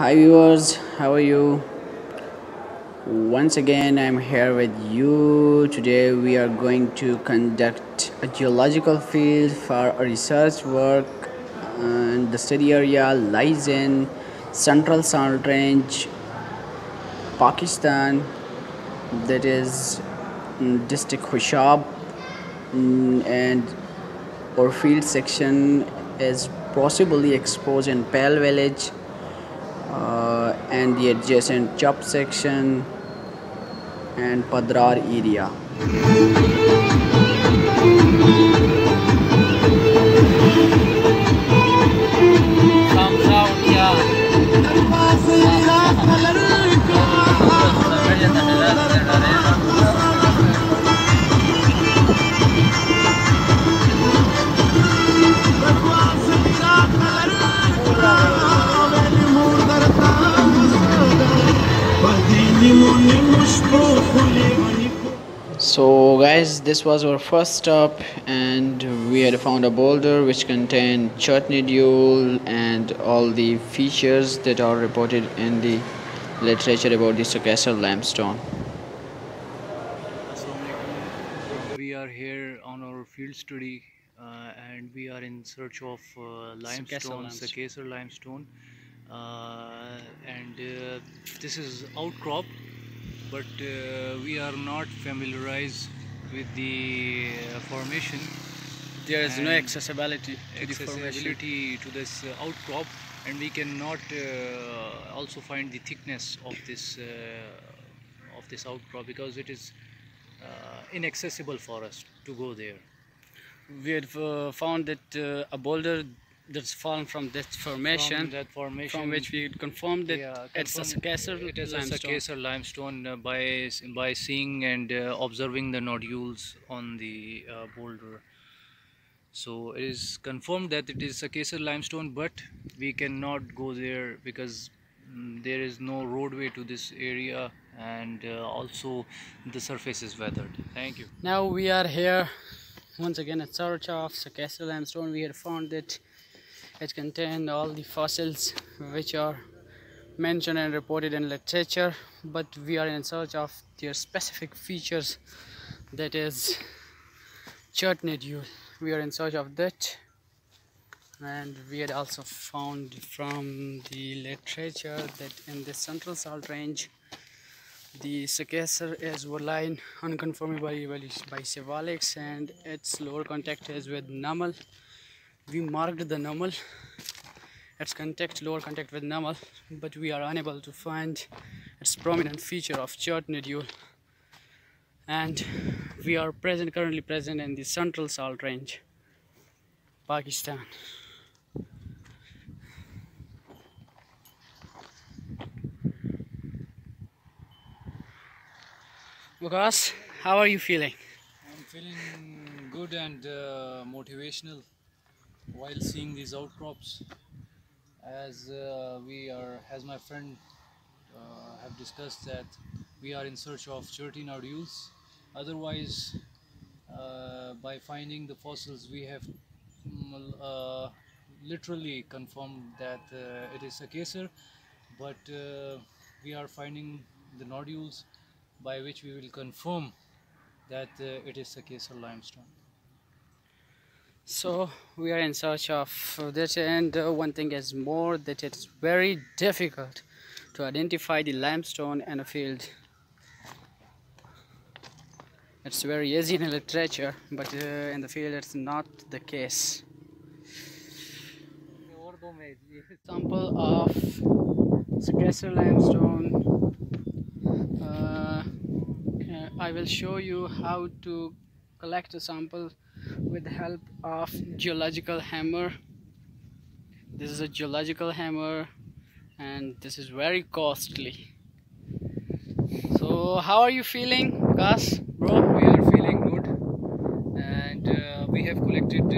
Hi viewers, how are you? Once again, I'm here with you. Today, we are going to conduct a geological field for a research work, and the study area lies in Central Salt Range, Pakistan. That is District Khushab, and our field section is possibly exposed in Pale Village and the adjacent Chop section and Padrar area. So guys, this was our first stop, and we had found a boulder which contained chutney duel and all the features that are reported in the literature about the Sakaser limestone. Assalamualaikum. We are here on our field study and we are in search of limestone, Sakaser limestone, and this is outcrop, but we are not familiarized with the formation. There is no accessibility to this outcrop, and we cannot also find the thickness of this outcrop because it is inaccessible for us to go there. We had found that a boulder that's fallen from that formation, from which we confirmed that it's a Sakaser limestone by seeing and observing the nodules on the boulder. So it is confirmed that it is Sakaser limestone, but we cannot go there because there is no roadway to this area, and also the surface is weathered. Thank you. Now we are here once again at search of Sakaser limestone. We had found that it contained all the fossils which are mentioned and reported in literature, but we are in search of their specific features, that is chutney duel. We are in search of that, and we had also found from the literature that in the Central Salt Range the Sakaser is line unconformably by symbolics, and its lower contact is with normal. We marked the normal, its lower contact with normal, but we are unable to find its prominent feature of chutney duel. And we are currently present in the Central Salt Range, Pakistan. Waqas, how are you feeling? I'm feeling good and motivational while seeing these outcrops, as as my friend have discussed, that we are in search of chutney nodules. Otherwise, by finding the fossils, we have literally confirmed that it is Sakaser, but we are finding the nodules by which we will confirm that it is Sakaser limestone. So we are in search of this, and one thing is more, that it's very difficult to identify the limestone in a field. It's very easy in literature, but in the field it's not the case. Example of Sakaser limestone. I will show you how to collect a sample with the help of geological hammer. This is a geological hammer, and this is very costly. So how are you feeling, Gus? Bro, we are feeling good, and we have collected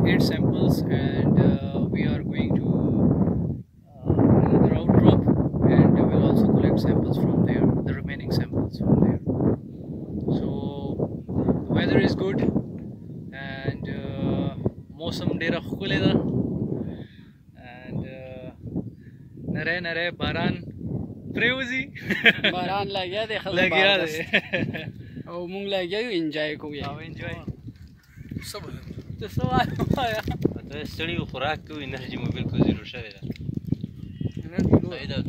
eight samples, and we are going to another outcrop, and we will also collect samples from there, the remaining samples from there. So the weather is good, and mosam dera khuleda, and नरे नरे बारान प्रेउजी باران لګیا دی خلک لګیا بار دی او مونږ لګیا یو انجوای کوو او انجوای څه سوال وایا ته ستړي خوراک کوو انرژي مو بالکل زیرو شوې ده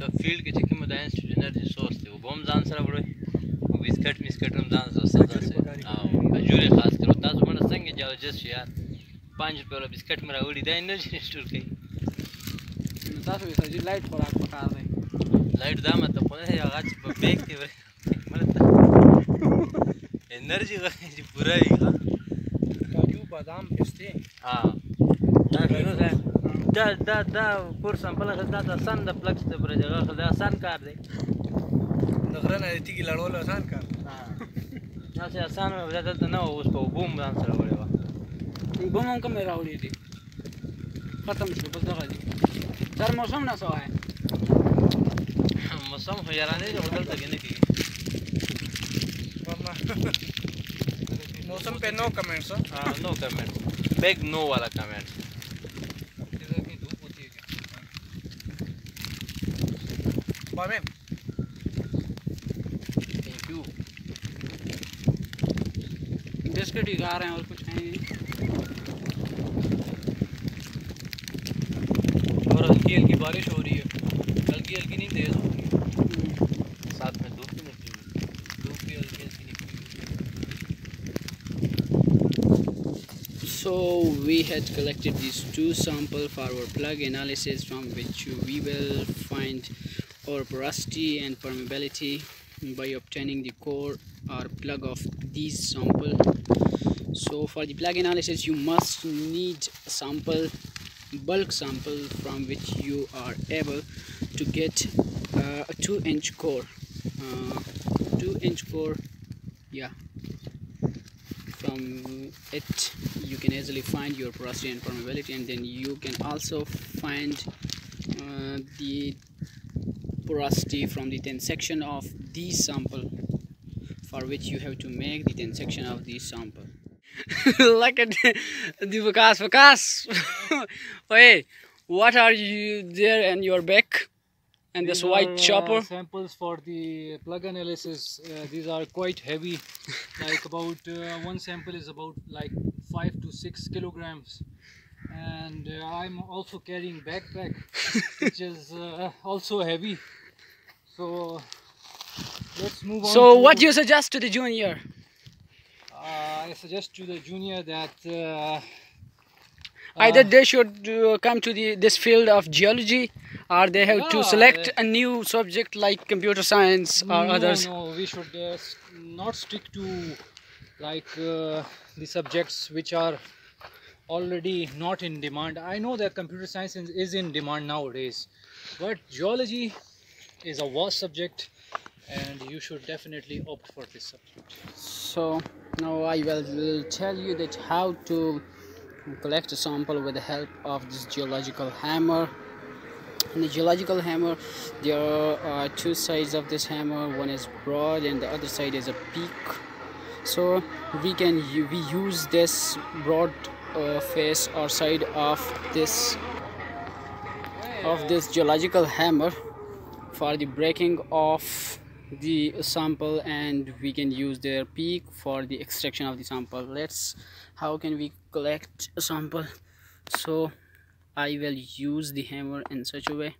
د فیلډ کې چې کومه د انرژي سورس دی اوبه هم ځان سره وړئ او بسکټ مسکټ هم ځان سره او کجورې خاص کر تاسو باندې څنګه جیولوجست یار 5 روپۍ والا بسکټ مې راوړي دا انرژي سټور کوي نو تاسو یې سړي لایټ خوراک پکار دی لایټ دا مطلب خو نه دی هغه چې په بیگ کې مطلب انرژي چې پوره وي کاجو بادام پسته دا کور سمپل دا آسان د پلکس د برجغه خل آسان کار دی د غره نه تیږي لړول آسان کار دا چې آسان وځه نه اوس په بوم ځان سره وړي وا بوم هم کوم راوړي دي ختم شو بس دغه دي سر موسم نه سوای موسم خو یارانه دی هوټل ته نه کیږي मौसम पे no comments no comment big no वाला comment धूप होती है क्या thank you biscuit ही खा रहे हैं और कुछ है नहीं और हल्की हल्की बारिश हो रही है हल्की हल्की नहीं तेज हो रही है साथ में धूप भी निकली धूप भी हल्की हल्की निकली So we had collected these two samples for our plug analysis, from which we will find our porosity and permeability by obtaining the core or plug of these sample. So for the plug analysis you must need a sample, bulk sample, from which you are able to get a 2-inch core, 2-inch core, yeah. From it you can easily find your porosity and permeability, and then you can also find the porosity from the thin section of these sample, for which you have to make the thin section of these sample. Look at the Waqas. Hey, what are you there and your back and this white chopper? Samples for the plug analysis. These are quite heavy. Like about one sample is about like 5 to 6 kilograms, and I'm also carrying backpack which is also heavy. So let's move on. So what do you suggest to the junior? I suggest to the junior that either they should come to this field of geology, or they have to select a new subject like computer science or others. No, we should not stick to like the subjects which are already not in demand. I know that computer science is in demand nowadays, but geology is a vast subject and you should definitely opt for this subject. So now I will tell you that how to collect a sample with the help of this geological hammer. In the geological hammer there are two sides of this hammer. One is broad and the other side is a peak. So we use this broad face or side of this geological hammer for the breaking of the sample, and we can use their peak for the extraction of the sample. How can we collect a sample? So I will use the hammer in such a way.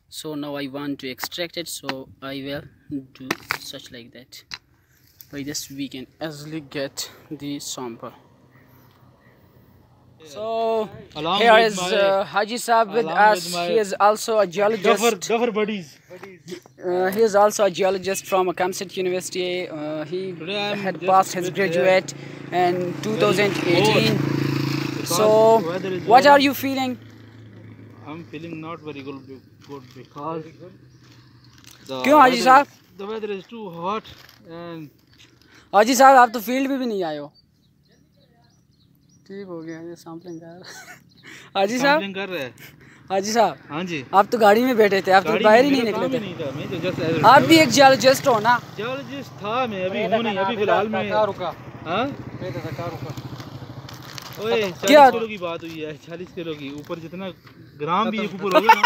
So now I want to extract it, so I will do such like that. By this we can easily get the sample. So here is Haji Saab with us. He is also a geologist. Gaffer buddies. He is also a geologist from Kamran University. He had passed his graduate in 2018. So what are you feeling? I'm feeling not very good because the weather is too hot and हाजी साहब आप तो field भी नहीं आए हो। ठीक हो गया, ये सैंपलिंग कर हाजी साहब कर रहे हैं। हाजी साहब हाँ जी, आप तो गाड़ी में बैठे थे, आप तो बाहर ही नहीं निकले थे। आप भी एक जियोलॉजिस्ट हो ना? जियोलॉजिस्ट था मैं, अभी हूँ नहीं, अभी फिलहाल मैं रुका। हाँ ओए क्या 40 किलो की बात हुई है, 40 किलो की, ऊपर जितना ग्राम भी ऊपर होगा ना